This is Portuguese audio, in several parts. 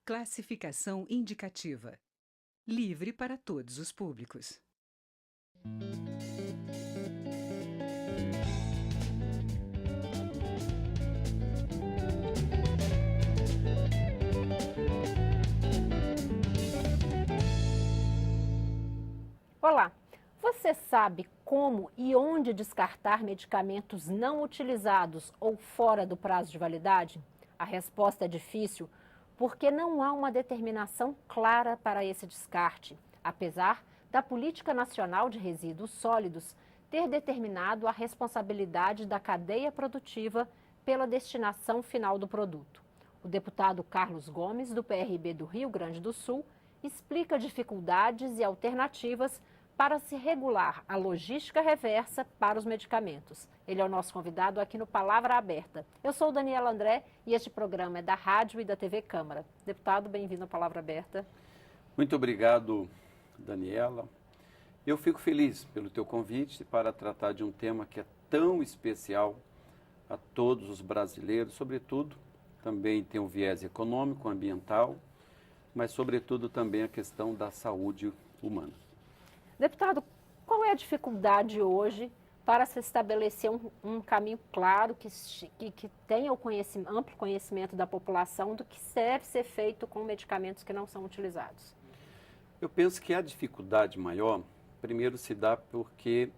Classificação indicativa. Livre para todos os públicos. Olá, você sabe como e onde descartar medicamentos não utilizados ou fora do prazo de validade? A resposta é difícil porque não há uma determinação clara para esse descarte, apesar da Política Nacional de Resíduos Sólidos ter determinado a responsabilidade da cadeia produtiva pela destinação final do produto. O deputado Carlos Gomes, do PRB do Rio Grande do Sul, explica dificuldades e alternativas para se regular a logística reversa para os medicamentos. Ele é o nosso convidado aqui no Palavra Aberta. Eu sou Daniela André e este programa é da Rádio e da TV Câmara. Deputado, bem-vindo à Palavra Aberta. Muito obrigado, Daniela. Eu fico feliz pelo teu convite para tratar de um tema que é tão especial a todos os brasileiros, sobretudo, também tem um viés econômico, ambiental, mas sobretudo também a questão da saúde humana. Deputado, qual é a dificuldade hoje para se estabelecer um caminho claro que tenha o amplo conhecimento da população do que deve ser feito com medicamentos que não são utilizados? Eu penso que a dificuldade maior, primeiro, se dá porque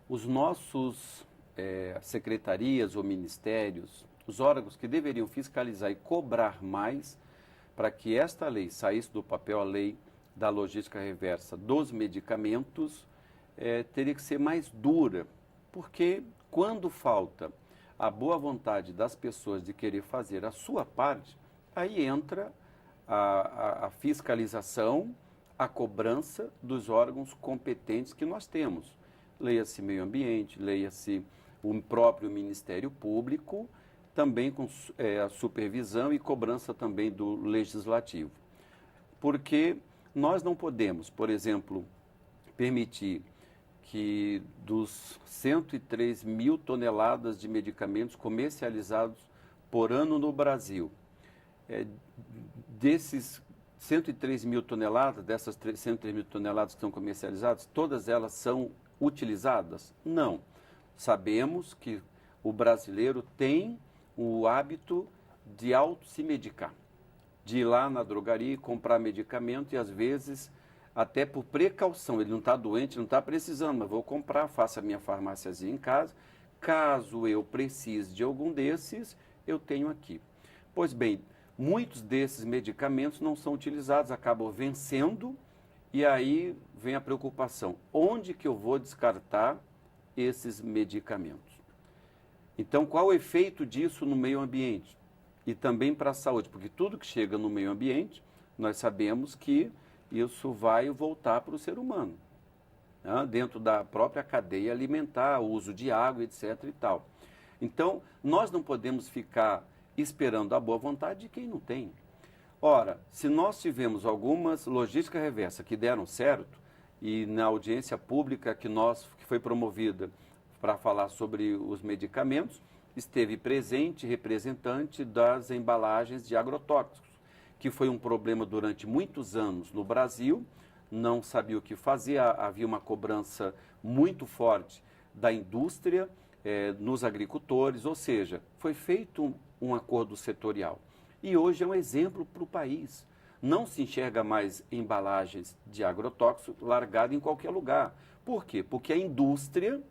os nossos secretarias ou ministérios, os órgãos que deveriam fiscalizar e cobrar mais para que esta lei saísse do papel, a lei da logística reversa dos medicamentos, teria que ser mais dura, porque quando falta a boa vontade das pessoas de querer fazer a sua parte, aí entra a fiscalização, a cobrança dos órgãos competentes que nós temos. Leia-se meio ambiente, leia-se o próprio Ministério Público, também com a supervisão e cobrança também do Legislativo. Porque nós não podemos, por exemplo, permitir que dos 103 mil toneladas de medicamentos comercializados por ano no Brasil, desses 103 mil toneladas, dessas 103 mil toneladas que são comercializadas, todas elas são utilizadas? Não. Sabemos que o brasileiro tem o hábito de se medicar, de ir lá na drogaria e comprar medicamento e às vezes até por precaução, ele não está doente, não está precisando, mas vou comprar, faço a minha farmáciazinha em casa, caso eu precise de algum desses, eu tenho aqui. Pois bem, muitos desses medicamentos não são utilizados, acabam vencendo e aí vem a preocupação, onde que eu vou descartar esses medicamentos? Então, qual o efeito disso no meio ambiente? E também para a saúde, porque tudo que chega no meio ambiente, nós sabemos que isso vai voltar para o ser humano, né? Dentro da própria cadeia alimentar, o uso de água, etc. e tal. Então, nós não podemos ficar esperando a boa vontade de quem não tem. Ora, se nós tivemos algumas logística reversa que deram certo, e na audiência pública que foi promovida para falar sobre os medicamentos, esteve presente representante das embalagens de agrotóxicos, que foi um problema durante muitos anos no Brasil, não sabia o que fazer, havia uma cobrança muito forte da indústria, nos agricultores, ou seja, foi feito um acordo setorial. E hoje é um exemplo para o país. Não se enxerga mais embalagens de agrotóxico largada em qualquer lugar. Por quê? Porque a indústria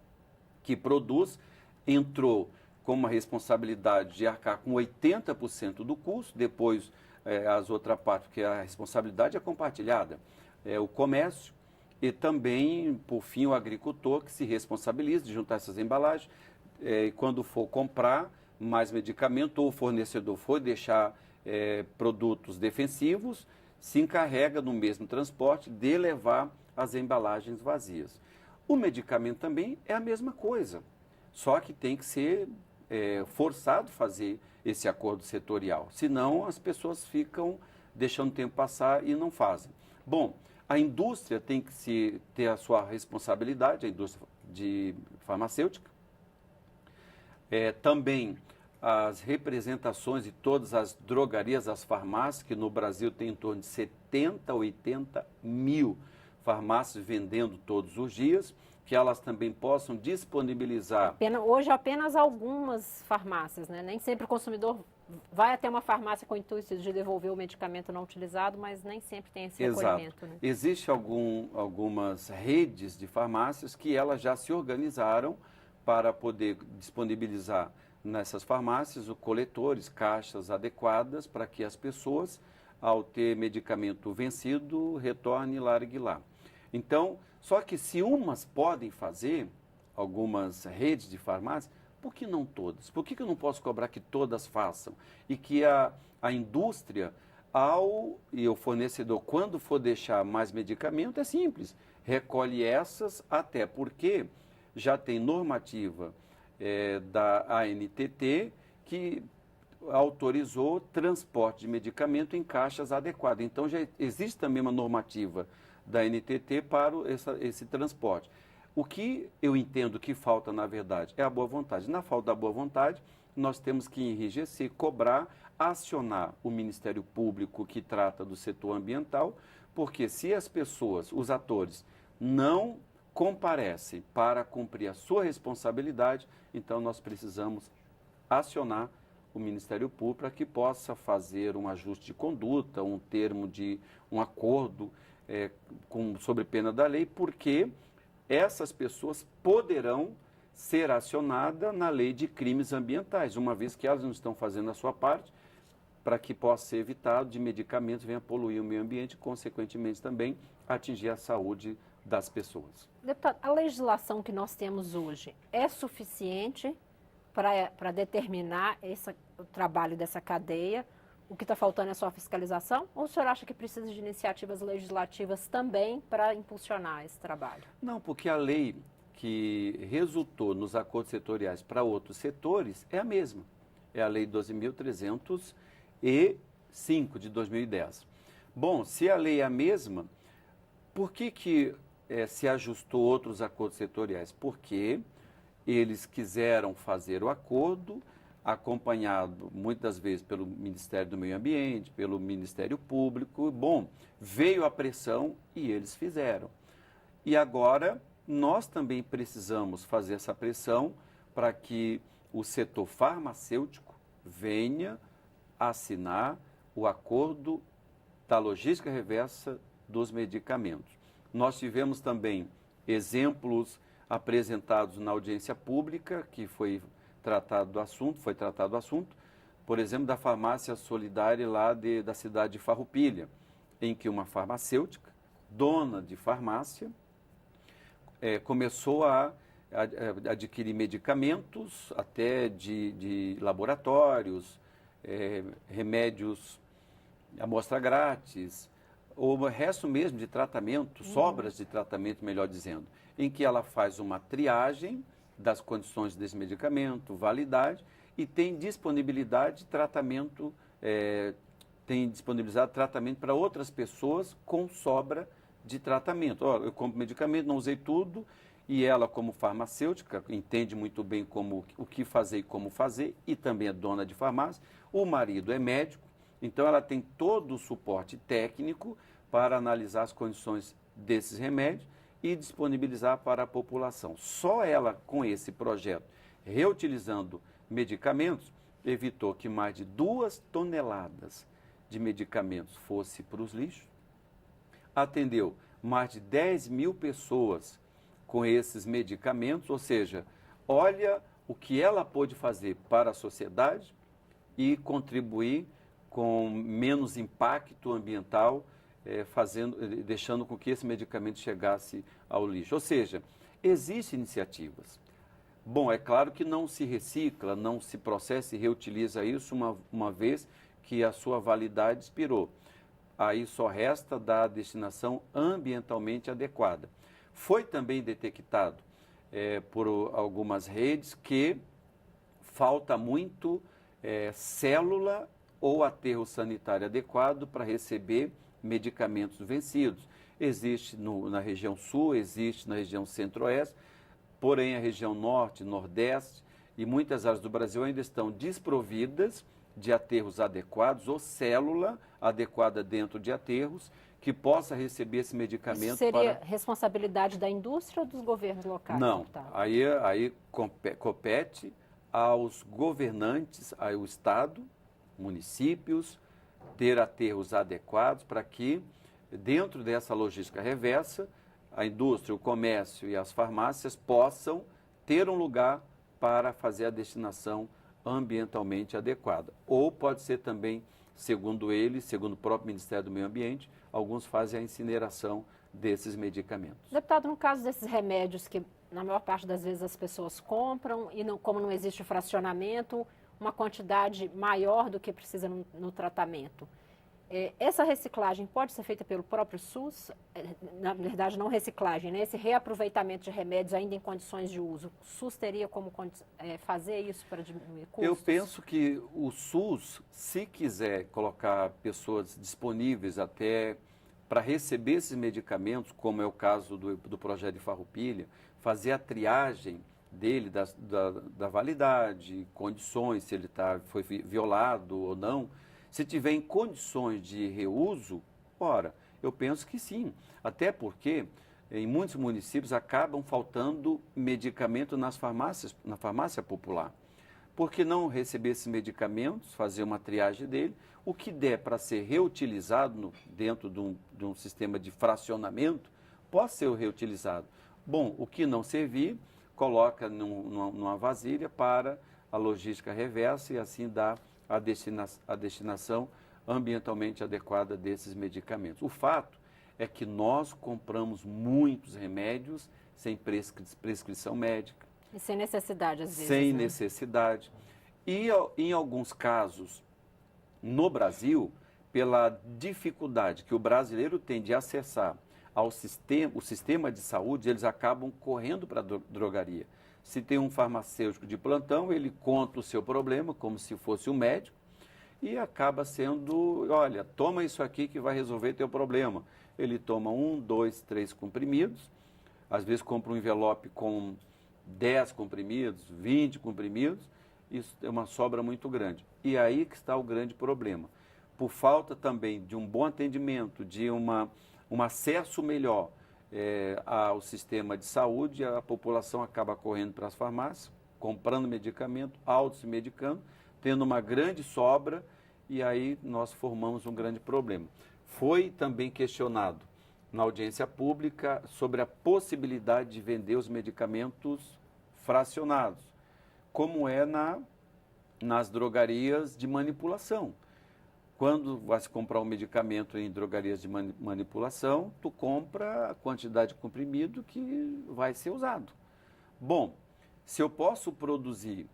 que produz entrou com uma responsabilidade de arcar com 80% do custo, depois as outras partes, porque a responsabilidade é compartilhada, o comércio e também, por fim, o agricultor que se responsabiliza de juntar essas embalagens, e quando for comprar mais medicamento ou o fornecedor for deixar produtos defensivos, se encarrega no mesmo transporte de levar as embalagens vazias. O medicamento também é a mesma coisa, só que tem que ser forçado fazer esse acordo setorial, senão as pessoas ficam deixando o tempo passar e não fazem. Bom, a indústria tem que ter a sua responsabilidade, a indústria farmacêutica, também as representações de todas as drogarias, as farmácias, que no Brasil tem em torno de 70, 80 mil farmácias vendendo todos os dias, que elas também possam disponibilizar. Hoje apenas algumas farmácias, né? Nem sempre o consumidor vai até uma farmácia com o intuito de devolver o medicamento não utilizado, mas nem sempre tem esse recolhimento. Né? Existem algumas redes de farmácias que elas já se organizaram para poder disponibilizar nessas farmácias os coletores, caixas adequadas para que as pessoas, ao ter medicamento vencido, retorne e largue lá. Então, só que se umas podem fazer, algumas redes de farmácias, por que não todas? Por que eu não posso cobrar que todas façam? E que a indústria, e o fornecedor, quando for deixar mais medicamento, é simples, recolhe essas, até porque já tem normativa da ANTT que autorizou transporte de medicamento em caixas adequadas. Então, já existe também uma normativa da ANTT para esse transporte. O que eu entendo que falta, na verdade, é a boa vontade. Na falta da boa vontade, nós temos que enrijecer, cobrar, acionar o Ministério Público que trata do setor ambiental, porque se as pessoas, os atores, não comparecem para cumprir a sua responsabilidade, então nós precisamos acionar o Ministério Público para que possa fazer um ajuste de conduta, um termo de um acordo sobre pena da lei, porque essas pessoas poderão ser acionadas na lei de crimes ambientais, uma vez que elas não estão fazendo a sua parte para que possa ser evitado de medicamentos venha poluir o meio ambiente e, consequentemente, também atingir a saúde das pessoas. Deputado, a legislação que nós temos hoje é suficiente para determinar o trabalho dessa cadeia? O que está faltando é só a fiscalização? Ou o senhor acha que precisa de iniciativas legislativas também para impulsionar esse trabalho? Não, porque a lei que resultou nos acordos setoriais para outros setores é a mesma. É a Lei 12.305 de 2010. Bom, se a lei é a mesma, por que se ajustou outros acordos setoriais? Porque eles quiseram fazer o acordo acompanhado muitas vezes pelo Ministério do Meio Ambiente, pelo Ministério Público. Bom, veio a pressão e eles fizeram. E agora nós também precisamos fazer essa pressão para que o setor farmacêutico venha assinar o acordo da logística reversa dos medicamentos. Nós tivemos também exemplos apresentados na audiência pública, que foi tratado do assunto, por exemplo, da farmácia solidária lá da cidade de Farroupilha, em que uma farmacêutica, dona de farmácia, começou a adquirir medicamentos, até de laboratórios, remédios, amostra grátis, ou o resto mesmo de tratamento, sobras de tratamento, melhor dizendo, em que ela faz uma triagem das condições desse medicamento, validade, e tem disponibilidade de tratamento, tem disponibilizado tratamento para outras pessoas com sobra de tratamento. Eu compro medicamento, não usei tudo, e ela, como farmacêutica, entende muito bem o que fazer e como fazer, e também é dona de farmácia. O marido é médico, então ela tem todo o suporte técnico para analisar as condições desses remédios e disponibilizar para a população. Só ela, com esse projeto, reutilizando medicamentos, evitou que mais de 2 toneladas de medicamentos fosse para os lixos, atendeu mais de 10 mil pessoas com esses medicamentos, ou seja, olha o que ela pôde fazer para a sociedade e contribuir com menos impacto ambiental, deixando com que esse medicamento chegasse ao lixo. Ou seja, existem iniciativas. Bom, é claro que não se recicla, não se processa e reutiliza isso uma vez que a sua validade expirou. Aí só resta dar a destinação ambientalmente adequada. Foi também detectado por algumas redes que falta muito célula ou aterro sanitário adequado para receber medicamentos vencidos. Existe na região sul, existe na região centro-oeste, porém a região norte, nordeste e muitas áreas do Brasil ainda estão desprovidas de aterros adequados ou célula adequada dentro de aterros que possa receber esse medicamento. Isso seria responsabilidade da indústria ou dos governos locais? Não, deputado? aí compete aos governantes, ao Estado, municípios, ter aterros adequados para que, dentro dessa logística reversa, a indústria, o comércio e as farmácias possam ter um lugar para fazer a destinação ambientalmente adequada. Ou pode ser também, segundo ele, segundo o próprio Ministério do Meio Ambiente, alguns fazem a incineração desses medicamentos. Deputado, no caso desses remédios que, na maior parte das vezes, as pessoas compram e, não, como não existe fracionamento, uma quantidade maior do que precisa no tratamento. Essa reciclagem pode ser feita pelo próprio SUS? Na verdade, não reciclagem, né? Esse reaproveitamento de remédios ainda em condições de uso. O SUS teria como fazer isso para diminuir custos? Eu penso que o SUS, se quiser colocar pessoas disponíveis até para receber esses medicamentos, como é o caso do projeto de Farroupilha, fazer a triagem dele, da validade, condições, se ele foi violado ou não. Se tiver em condições de reuso, ora, eu penso que sim. Até porque em muitos municípios acabam faltando medicamento na farmácia popular. Por que não receber esses medicamentos, fazer uma triagem dele, o que der para ser reutilizado dentro de um sistema de fracionamento, pode ser reutilizado. Bom, o que não servir, coloca numa vasilha para a logística reversa e assim dá a destinação ambientalmente adequada desses medicamentos. O fato é que nós compramos muitos remédios sem prescrição médica. E sem necessidade, às vezes. Sem né? necessidade. E, em alguns casos, no Brasil, pela dificuldade que o brasileiro tem de acessar o sistema de saúde, eles acabam correndo para a drogaria. Se tem um farmacêutico de plantão, ele conta o seu problema como se fosse um médico e acaba sendo, olha, toma isso aqui que vai resolver teu problema. Ele toma 1, 2, 3 comprimidos, às vezes compra um envelope com 10 comprimidos, 20 comprimidos, isso é uma sobra muito grande. E aí que está o grande problema. Por falta também de um bom atendimento, de um acesso melhor ao sistema de saúde, a população acaba correndo para as farmácias, comprando medicamento, auto-se medicando, tendo uma grande sobra, e aí nós formamos um grande problema. Foi também questionado na audiência pública sobre a possibilidade de vender os medicamentos fracionados, como é nas drogarias de manipulação. Quando vai se comprar um medicamento em drogarias de manipulação, tu compra a quantidade de comprimido que vai ser usado. Bom, se eu posso produzir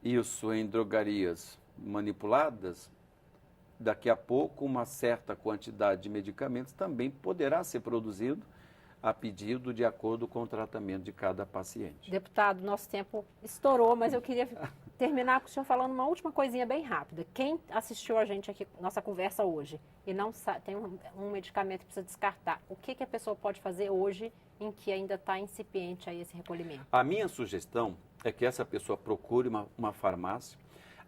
isso em drogarias manipuladas, daqui a pouco uma certa quantidade de medicamentos também poderá ser produzido a pedido de acordo com o tratamento de cada paciente. Deputado, nosso tempo estourou, mas eu queria terminar com o senhor falando uma última coisinha bem rápida. Quem assistiu a gente aqui, nossa conversa hoje, e não tem um medicamento que precisa descartar, o que a pessoa pode fazer hoje em que ainda está incipiente aí esse recolhimento? A minha sugestão é que essa pessoa procure uma farmácia,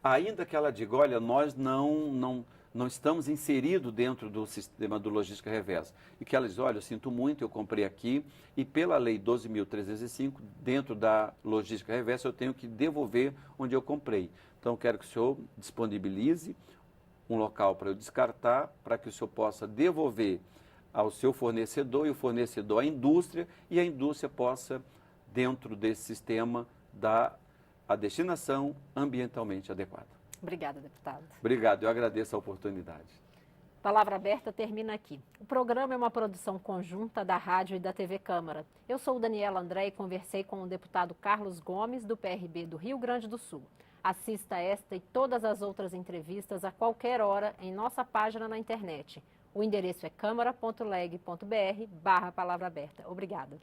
ainda que ela diga, olha, nós não estamos inseridos dentro do sistema do logística reversa. E que ela diz, olha, eu sinto muito, eu comprei aqui e pela lei 12.305, dentro da logística reversa, eu tenho que devolver onde eu comprei. Então, eu quero que o senhor disponibilize um local para eu descartar, para que o senhor possa devolver ao seu fornecedor e o fornecedor à indústria, e a indústria possa, dentro desse sistema, dar a destinação ambientalmente adequada. Obrigada, deputado. Obrigado, eu agradeço a oportunidade. Palavra Aberta termina aqui. O programa é uma produção conjunta da Rádio e da TV Câmara. Eu sou Daniela André e conversei com o deputado Carlos Gomes, do PRB do Rio Grande do Sul. Assista esta e todas as outras entrevistas a qualquer hora em nossa página na internet. O endereço é câmara.leg.br/palavra aberta. Obrigada.